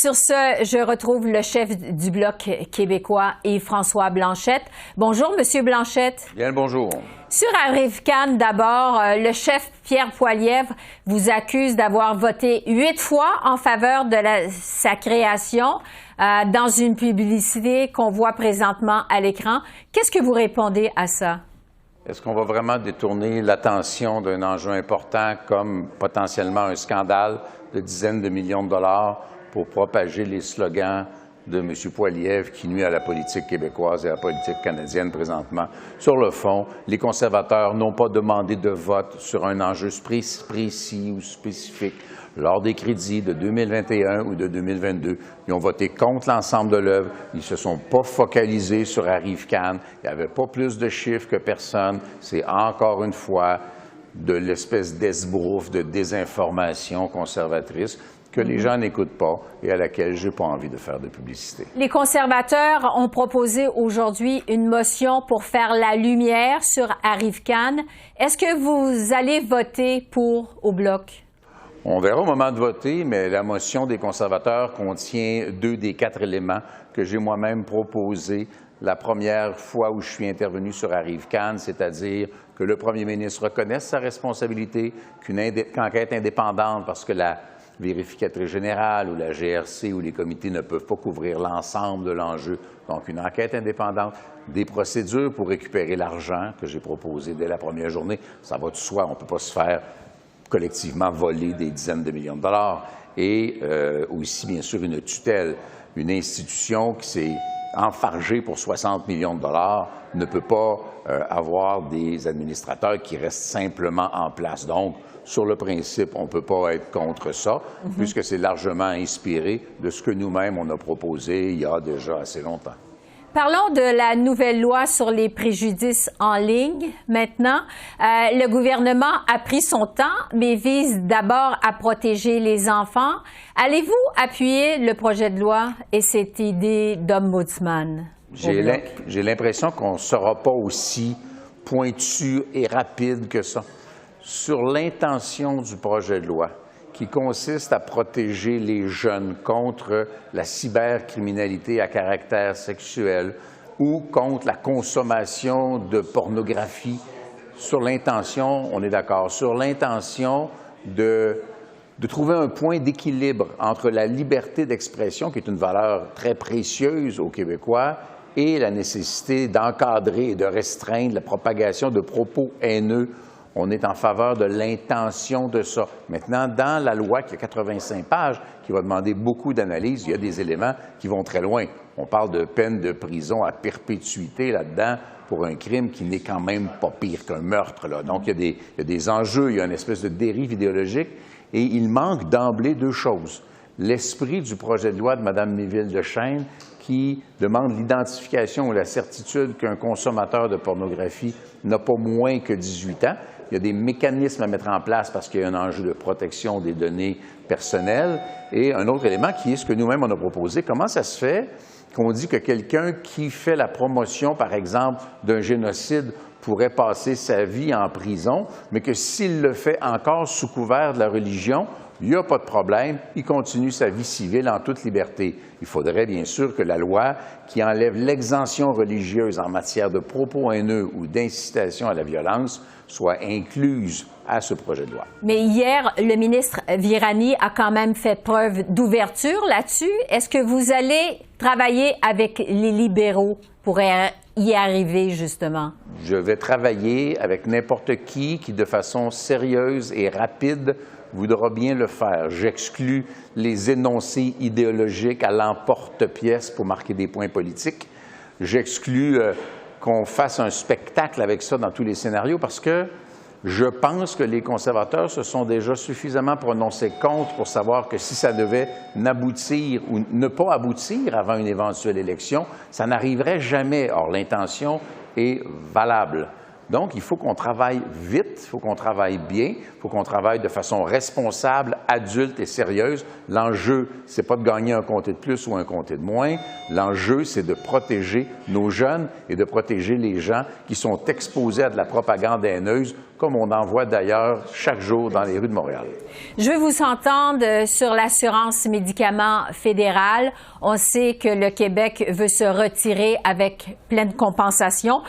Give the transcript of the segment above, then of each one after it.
Sur ce, je retrouve le chef du Bloc québécois, Yves-François Blanchette. Bonjour, Monsieur Blanchette. Bien le bonjour. Sur Arrive-Can, d'abord, le chef Pierre Poilievre vous accuse d'avoir voté 8 fois en faveur de sa création dans une publicité qu'on voit présentement à l'écran. Qu'est-ce que vous répondez à ça? Est-ce qu'on va vraiment détourner l'attention d'un enjeu important comme potentiellement un scandale de dizaines de millions de dollars pour propager les slogans de M. Poilievre qui nuit à la politique québécoise et à la politique canadienne présentement? Sur le fond, les conservateurs n'ont pas demandé de vote sur un enjeu précis ou spécifique. Lors des crédits de 2021 ou de 2022, ils ont voté contre l'ensemble de l'œuvre. Ils ne se sont pas focalisés sur Arrive-Can. Il n'y avait pas plus de chiffres que personne. C'est encore une fois de l'espèce d'esbrouffe, de désinformation conservatrice que les gens n'écoutent pas et à laquelle je n'ai pas envie de faire de publicité. Les conservateurs ont proposé aujourd'hui une motion pour faire la lumière sur Arrive-Can. Est-ce que vous allez voter pour au Bloc? On verra au moment de voter, mais la motion des conservateurs contient 2 des 4 éléments que j'ai moi-même proposés la première fois où je suis intervenu sur Arrive-Can, c'est-à-dire que le premier ministre reconnaisse sa responsabilité, qu'une enquête indépendante, parce que la vérificatrice générale ou la GRC ou les comités ne peuvent pas couvrir l'ensemble de l'enjeu. Donc, une enquête indépendante, des procédures pour récupérer l'argent que j'ai proposé dès la première journée. Ça va de soi, on ne peut pas se faire collectivement voler des dizaines de millions de dollars. Et aussi, bien sûr, une tutelle. Une institution qui s'est enfargée pour 60 millions de dollars ne peut pas avoir des administrateurs qui restent simplement en place. Donc, sur le principe, on ne peut pas être contre ça, puisque c'est largement inspiré de ce que nous-mêmes, on a proposé il y a déjà assez longtemps. Parlons de la nouvelle loi sur les préjudices en ligne. Maintenant, le gouvernement a pris son temps, mais vise d'abord à protéger les enfants. Allez-vous appuyer le projet de loi et cette idée d'ombudsman? J'ai l'impression qu'on ne sera pas aussi pointu et rapide que ça. Sur l'intention du projet de loi, qui consiste à protéger les jeunes contre la cybercriminalité à caractère sexuel ou contre la consommation de pornographie. Sur l'intention, on est d'accord. Sur l'intention de trouver un point d'équilibre entre la liberté d'expression, qui est une valeur très précieuse aux Québécois, et la nécessité d'encadrer et de restreindre la propagation de propos haineux. On est en faveur de l'intention de ça. Maintenant, dans la loi qui a 85 pages, qui va demander beaucoup d'analyse, il y a des éléments qui vont très loin. On parle de peine de prison à perpétuité là-dedans pour un crime qui n'est quand même pas pire qu'un meurtre, là. Donc, il y a des enjeux, il y a une espèce de dérive idéologique et il manque d'emblée 2 choses. L'esprit du projet de loi de Mme Méville-Deschênes qui demande l'identification ou la certitude qu'un consommateur de pornographie n'a pas moins que 18 ans. Il y a des mécanismes à mettre en place parce qu'il y a un enjeu de protection des données personnelles. Et un autre élément qui est ce que nous-mêmes on a proposé. Comment ça se fait qu'on dit que quelqu'un qui fait la promotion, par exemple, d'un génocide pourrait passer sa vie en prison, mais que s'il le fait encore sous couvert de la religion, il n'y a pas de problème, il continue sa vie civile en toute liberté. Il faudrait bien sûr que la loi qui enlève l'exemption religieuse en matière de propos haineux ou d'incitation à la violence soit incluse à ce projet de loi. Mais hier, le ministre Virani a quand même fait preuve d'ouverture là-dessus. Est-ce que vous allez travailler avec les libéraux pour y arriver, justement? Je vais travailler avec n'importe qui, de façon sérieuse et rapide, voudra bien le faire. J'exclus les énoncés idéologiques à l'emporte-pièce pour marquer des points politiques. J'exclus qu'on fasse un spectacle avec ça dans tous les scénarios parce que je pense que les conservateurs se sont déjà suffisamment prononcés contre pour savoir que si ça devait n'aboutir ou ne pas aboutir avant une éventuelle élection, ça n'arriverait jamais. Or, l'intention est valable. Donc, il faut qu'on travaille vite, il faut qu'on travaille bien, il faut qu'on travaille de façon responsable, adulte et sérieuse. L'enjeu, ce n'est pas de gagner un comté de plus ou un comté de moins. L'enjeu, c'est de protéger nos jeunes et de protéger les gens qui sont exposés à de la propagande haineuse comme on en voit d'ailleurs chaque jour dans les rues de Montréal. Je veux vous entendre sur l'assurance médicaments fédérale. On sait que le Québec veut se retirer avec pleine compensation.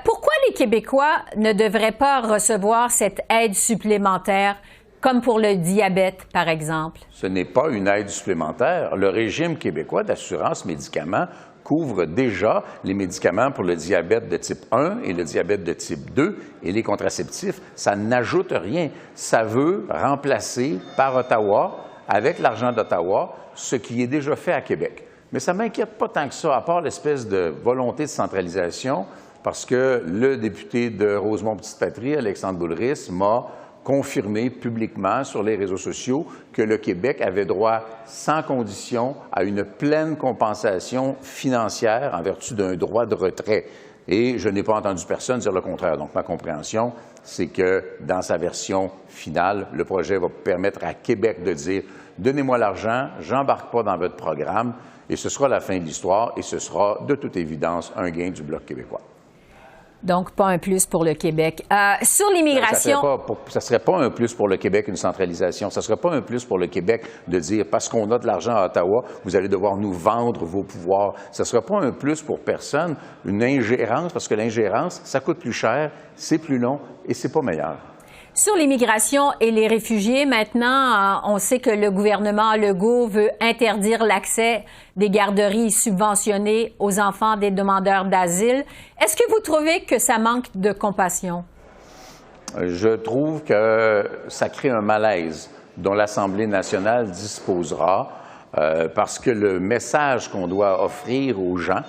Pourquoi les Québécois ne devraient pas recevoir cette aide supplémentaire, comme pour le diabète, par exemple? Ce n'est pas une aide supplémentaire. Le régime québécois d'assurance médicaments couvre déjà les médicaments pour le diabète de type 1 et le diabète de type 2 et les contraceptifs. Ça n'ajoute rien. Ça veut remplacer par Ottawa, avec l'argent d'Ottawa, ce qui est déjà fait à Québec. Mais ça ne m'inquiète pas tant que ça, à part l'espèce de volonté de centralisation, parce que le député de Rosemont-Petite-Patrie, Alexandre Boulris, m'a confirmé publiquement sur les réseaux sociaux que le Québec avait droit sans condition à une pleine compensation financière en vertu d'un droit de retrait. Et je n'ai pas entendu personne dire le contraire. Donc, ma compréhension, c'est que dans sa version finale, le projet va permettre à Québec de dire « Donnez-moi l'argent, j'embarque pas dans votre programme » et ce sera la fin de l'histoire et ce sera de toute évidence un gain du Bloc québécois. Donc, pas un plus pour le Québec. Sur l'immigration... Ça ne serait pas un plus pour le Québec, une centralisation. Ça ne serait pas un plus pour le Québec de dire, parce qu'on a de l'argent à Ottawa, vous allez devoir nous vendre vos pouvoirs. Ça ne serait pas un plus pour personne, une ingérence, parce que l'ingérence, ça coûte plus cher, c'est plus long et c'est pas meilleur. Sur l'immigration et les réfugiés, maintenant, on sait que le gouvernement Legault veut interdire l'accès des garderies subventionnées aux enfants des demandeurs d'asile. Est-ce que vous trouvez que ça manque de compassion? Je trouve que ça crée un malaise dont l'Assemblée nationale disposera parce que le message qu'on doit offrir aux gens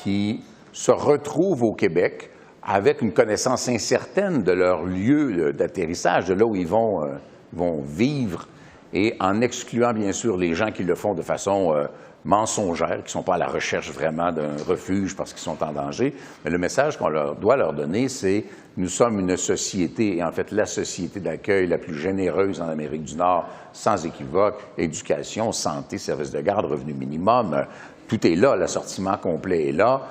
qui se retrouvent au Québec avec une connaissance incertaine de leur lieu d'atterrissage, de là où ils vont vivre, et en excluant bien sûr les gens qui le font de façon mensongère, qui ne sont pas à la recherche vraiment d'un refuge parce qu'ils sont en danger. Mais le message qu'on doit leur donner, c'est « Nous sommes une société, et en fait la société d'accueil la plus généreuse en Amérique du Nord, sans équivoque, éducation, santé, services de garde, revenu minimum, tout est là, l'assortiment complet est là. »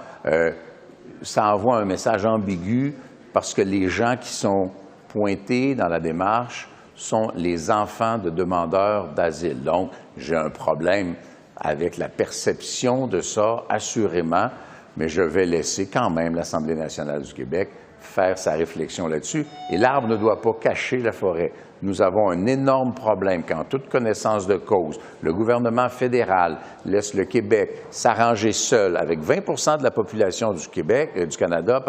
Ça envoie un message ambigu parce que les gens qui sont pointés dans la démarche sont les enfants de demandeurs d'asile. Donc, j'ai un problème avec la perception de ça, assurément, mais je vais laisser quand même l'Assemblée nationale du Québec faire sa réflexion là-dessus. Et l'arbre ne doit pas cacher la forêt. Nous avons un énorme problème quand, toute connaissance de cause, le gouvernement fédéral laisse le Québec s'arranger seul avec 20 de la population du Canada,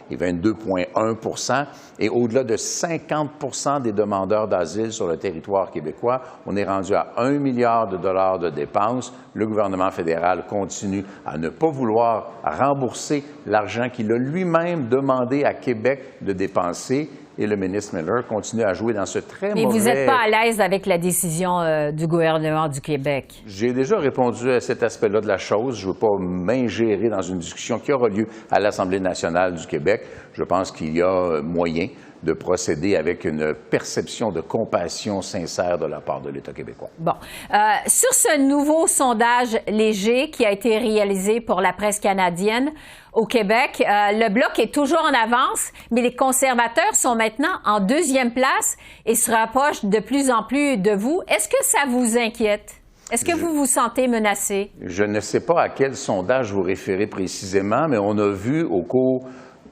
et 22,1 et au-delà de 50 des demandeurs d'asile sur le territoire québécois. On est rendu à 1 milliard de dollars de dépenses. Le gouvernement fédéral continue à ne pas vouloir rembourser l'argent qu'il a lui-même demandé à Québec de dépenser. Et le ministre Miller continue à jouer dans ce très mauvais... Mais vous n'êtes pas à l'aise avec la décision du gouvernement du Québec? J'ai déjà répondu à cet aspect-là de la chose. Je ne veux pas m'ingérer dans une discussion qui aura lieu à l'Assemblée nationale du Québec. Je pense qu'il y a moyen de procéder avec une perception de compassion sincère de la part de l'État québécois. Bon. Sur ce nouveau sondage léger qui a été réalisé pour la presse canadienne au Québec, le Bloc est toujours en avance, mais les conservateurs sont maintenant en deuxième place et se rapprochent de plus en plus de vous. Est-ce que ça vous inquiète? Est-ce que vous vous sentez menacé? Je ne sais pas à quel sondage vous référez précisément, mais on a vu au cours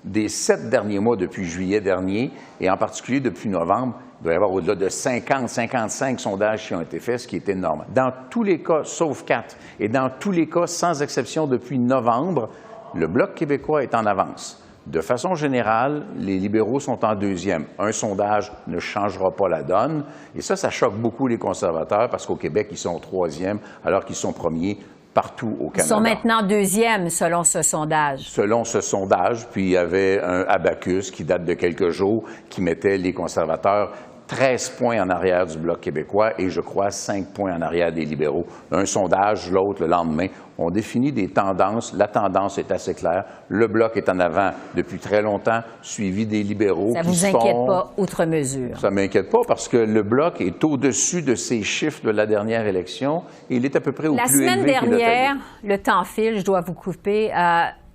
des 7 derniers mois depuis juillet dernier, et en particulier depuis novembre, il doit y avoir au-delà de 50-55 sondages qui ont été faits, ce qui est énorme. Dans tous les cas, sauf 4, et dans tous les cas, sans exception depuis novembre, le Bloc québécois est en avance. De façon générale, les libéraux sont en deuxième. Un sondage ne changera pas la donne, et ça choque beaucoup les conservateurs, parce qu'au Québec, ils sont troisième, alors qu'ils sont premiers partout au Canada. Ils sont maintenant deuxièmes, selon ce sondage. Selon ce sondage, puis il y avait un abacus qui date de quelques jours, qui mettait les conservateurs 13 points en arrière du Bloc québécois et, je crois, 5 points en arrière des libéraux. Un sondage, l'autre, le lendemain. On définit des tendances. La tendance est assez claire. Le Bloc est en avant depuis très longtemps, suivi des libéraux. Ça ne vous inquiète pas outre mesure? Ça ne m'inquiète pas parce que le Bloc est au-dessus de ces chiffres de la dernière élection et il est à peu près au plus élevé. La semaine dernière, le temps file, je dois vous couper,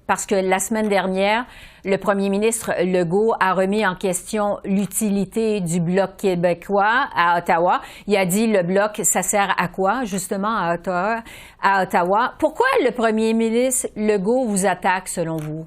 parce que la semaine dernière, le premier ministre Legault a remis en question l'utilité du Bloc québécois à Ottawa. Il a dit le Bloc, ça sert à quoi, justement, à Ottawa? Pourquoi le premier ministre Legault vous attaque, selon vous?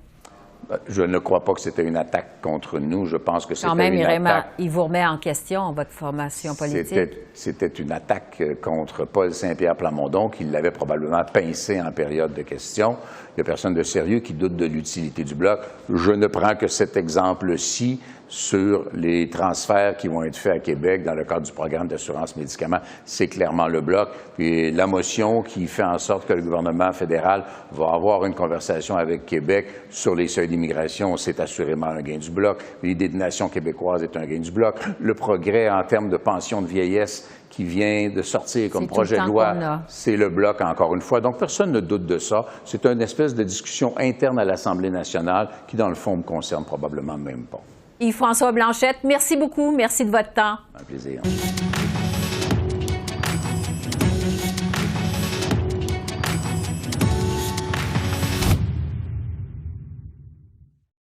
Je ne crois pas que c'était une attaque contre nous. Je pense que c'était une attaque. Il vous remet en question, votre formation politique. C'était une attaque contre Paul Saint-Pierre Plamondon, qui l'avait probablement pincé en période de questions. Il n'y a personne de sérieux qui doute de l'utilité du Bloc. Je ne prends que cet exemple-ci sur les transferts qui vont être faits à Québec dans le cadre du programme d'assurance médicaments. C'est clairement le Bloc. Puis la motion qui fait en sorte que le gouvernement fédéral va avoir une conversation avec Québec sur les seuils d'immigration, c'est assurément un gain du Bloc. L'idée de nation québécoise est un gain du Bloc. Le progrès en termes de pension de vieillesse qui vient de sortir comme projet de loi, c'est le Bloc, encore une fois. Donc, personne ne doute de ça. C'est une espèce de discussion interne à l'Assemblée nationale qui, dans le fond, me concerne probablement même pas. Yves-François Blanchette, merci beaucoup. Merci de votre temps. Un plaisir.